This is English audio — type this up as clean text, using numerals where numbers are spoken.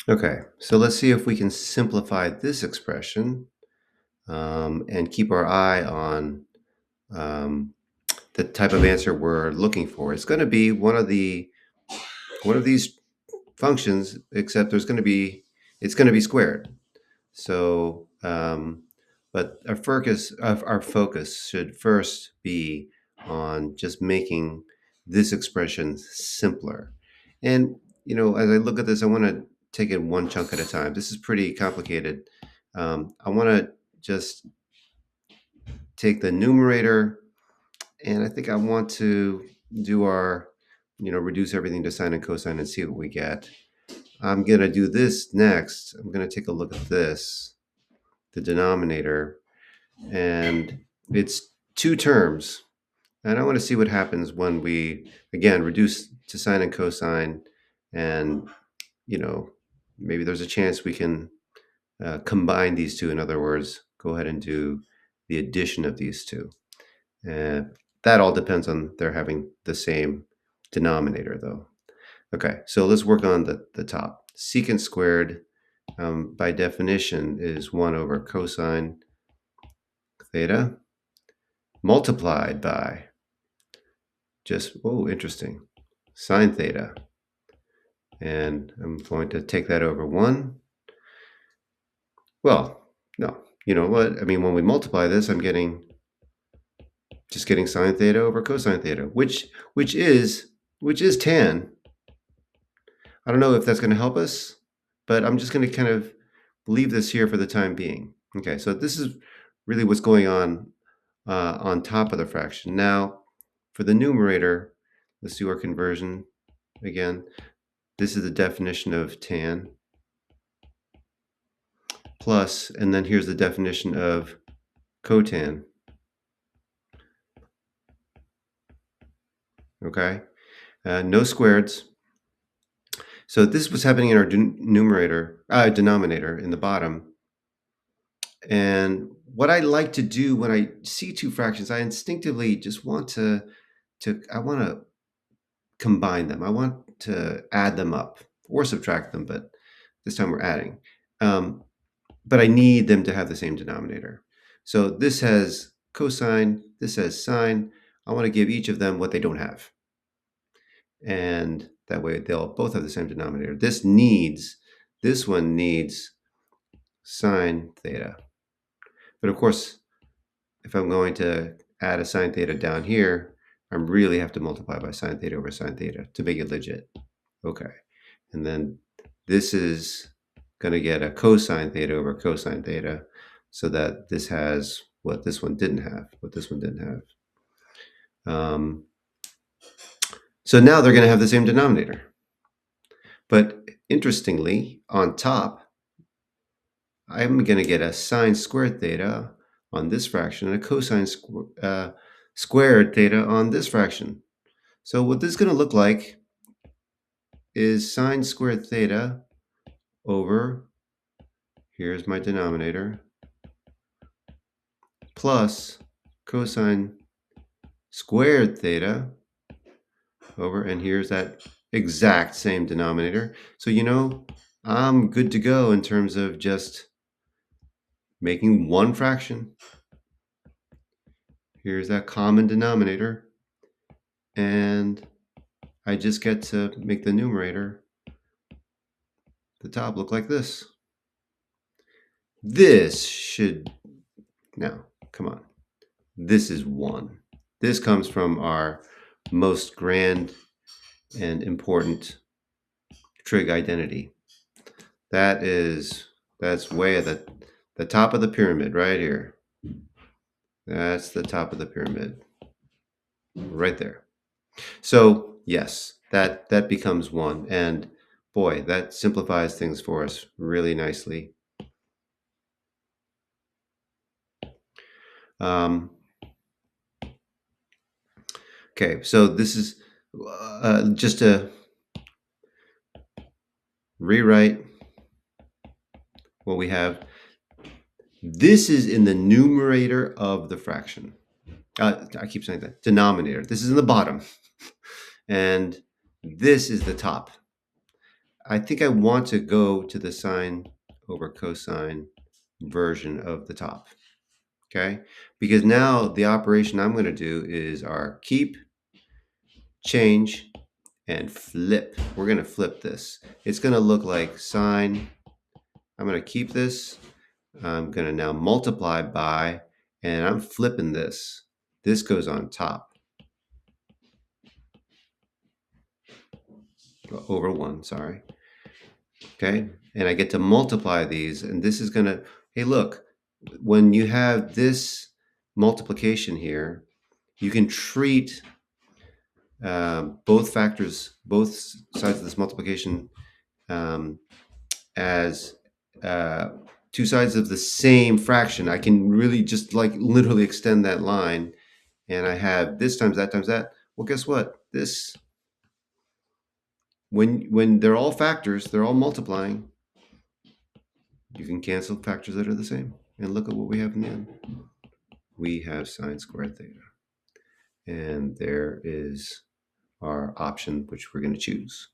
Okay, so let's see if we can simplify this expression and keep our eye on um, the type of answer we're looking for. It's going to be one of these functions, except it's going to be squared. So, but our focus should first be on just making this expression simpler. And as I look at this, I want to take it one chunk at a time. This is pretty complicated. I want to just take the numerator, and I think I want to do reduce everything to sine and cosine and see what we get. I'm gonna do this next. I'm gonna take a look at this, the denominator, and it's two terms. And I want to see what happens when we, again, reduce to sine and cosine, and, you know, maybe there's a chance we can combine these two. In other words, go ahead and do the addition of these two. And that all depends on their having the same denominator, though. Okay, so let's work on the top. Secant squared, by definition, is 1 over cosine theta multiplied by interesting, sine theta. And I'm going to take that over 1. Well, no, you know what? I mean, when we multiply this, I'm just getting sine theta over cosine theta, which is tan. I don't know if that's going to help us, but I'm just going to kind of leave this here for the time being. Okay, so this is really what's going on top of the fraction. Now, for the numerator, let's do our conversion again. This is the definition of tan plus, and then here's the definition of cotan. Okay, no squareds. So this is what's happening in our denominator in the bottom. And what I like to do when I see two fractions, I instinctively just want to combine them. I want to add them up or subtract them, but this time we're adding. But I need them to have the same denominator. So this has cosine, this has sine. I want to give each of them what they don't have. And that way they'll both have the same denominator. This one needs sine theta. But of course, if I'm going to add a sine theta down here, I really have to multiply by sine theta over sine theta to make it legit. Okay. And then this is going to get a cosine theta over cosine theta, so that this has what this one didn't have, so now they're going to have the same denominator. But interestingly, on top, I'm going to get a sine squared theta on this fraction and a cosine squared theta on this fraction. So what this is going to look like is sine squared theta over, here's my denominator, plus cosine squared theta over, and here's that exact same denominator. So, I'm good to go in terms of just making one fraction. Here's that common denominator, and I just get to make the numerator, the top, look like this. Now, come on. This is 1. This comes from our most grand and important trig identity. That's way at the top of the pyramid right here. That's the top of the pyramid right there. So yes, that becomes 1, and boy, that simplifies things for us really nicely. Okay, so this is just to rewrite what we have. This is in the numerator of the fraction. I keep saying that. Denominator. This is in the bottom. And this is the top. I think I want to go to the sine over cosine version of the top, okay? Because now the operation I'm going to do is our keep, change, and flip. We're going to flip this. It's going to look like sine. I'm going to keep this. I'm going to now multiply by, and I'm flipping this. This goes on top over 1, sorry. Okay, and I get to multiply these, and this is going to, hey, look, when you have this multiplication here, you can treat both factors, both sides of this multiplication um, as two sides of the same fraction. I can really just like literally extend that line, and I have this times that times that. Well, guess what? This, when they're all factors, they're all multiplying. You can cancel factors that are the same, and look at what we have in the end. We have sine squared theta, and there is our option which we're going to choose.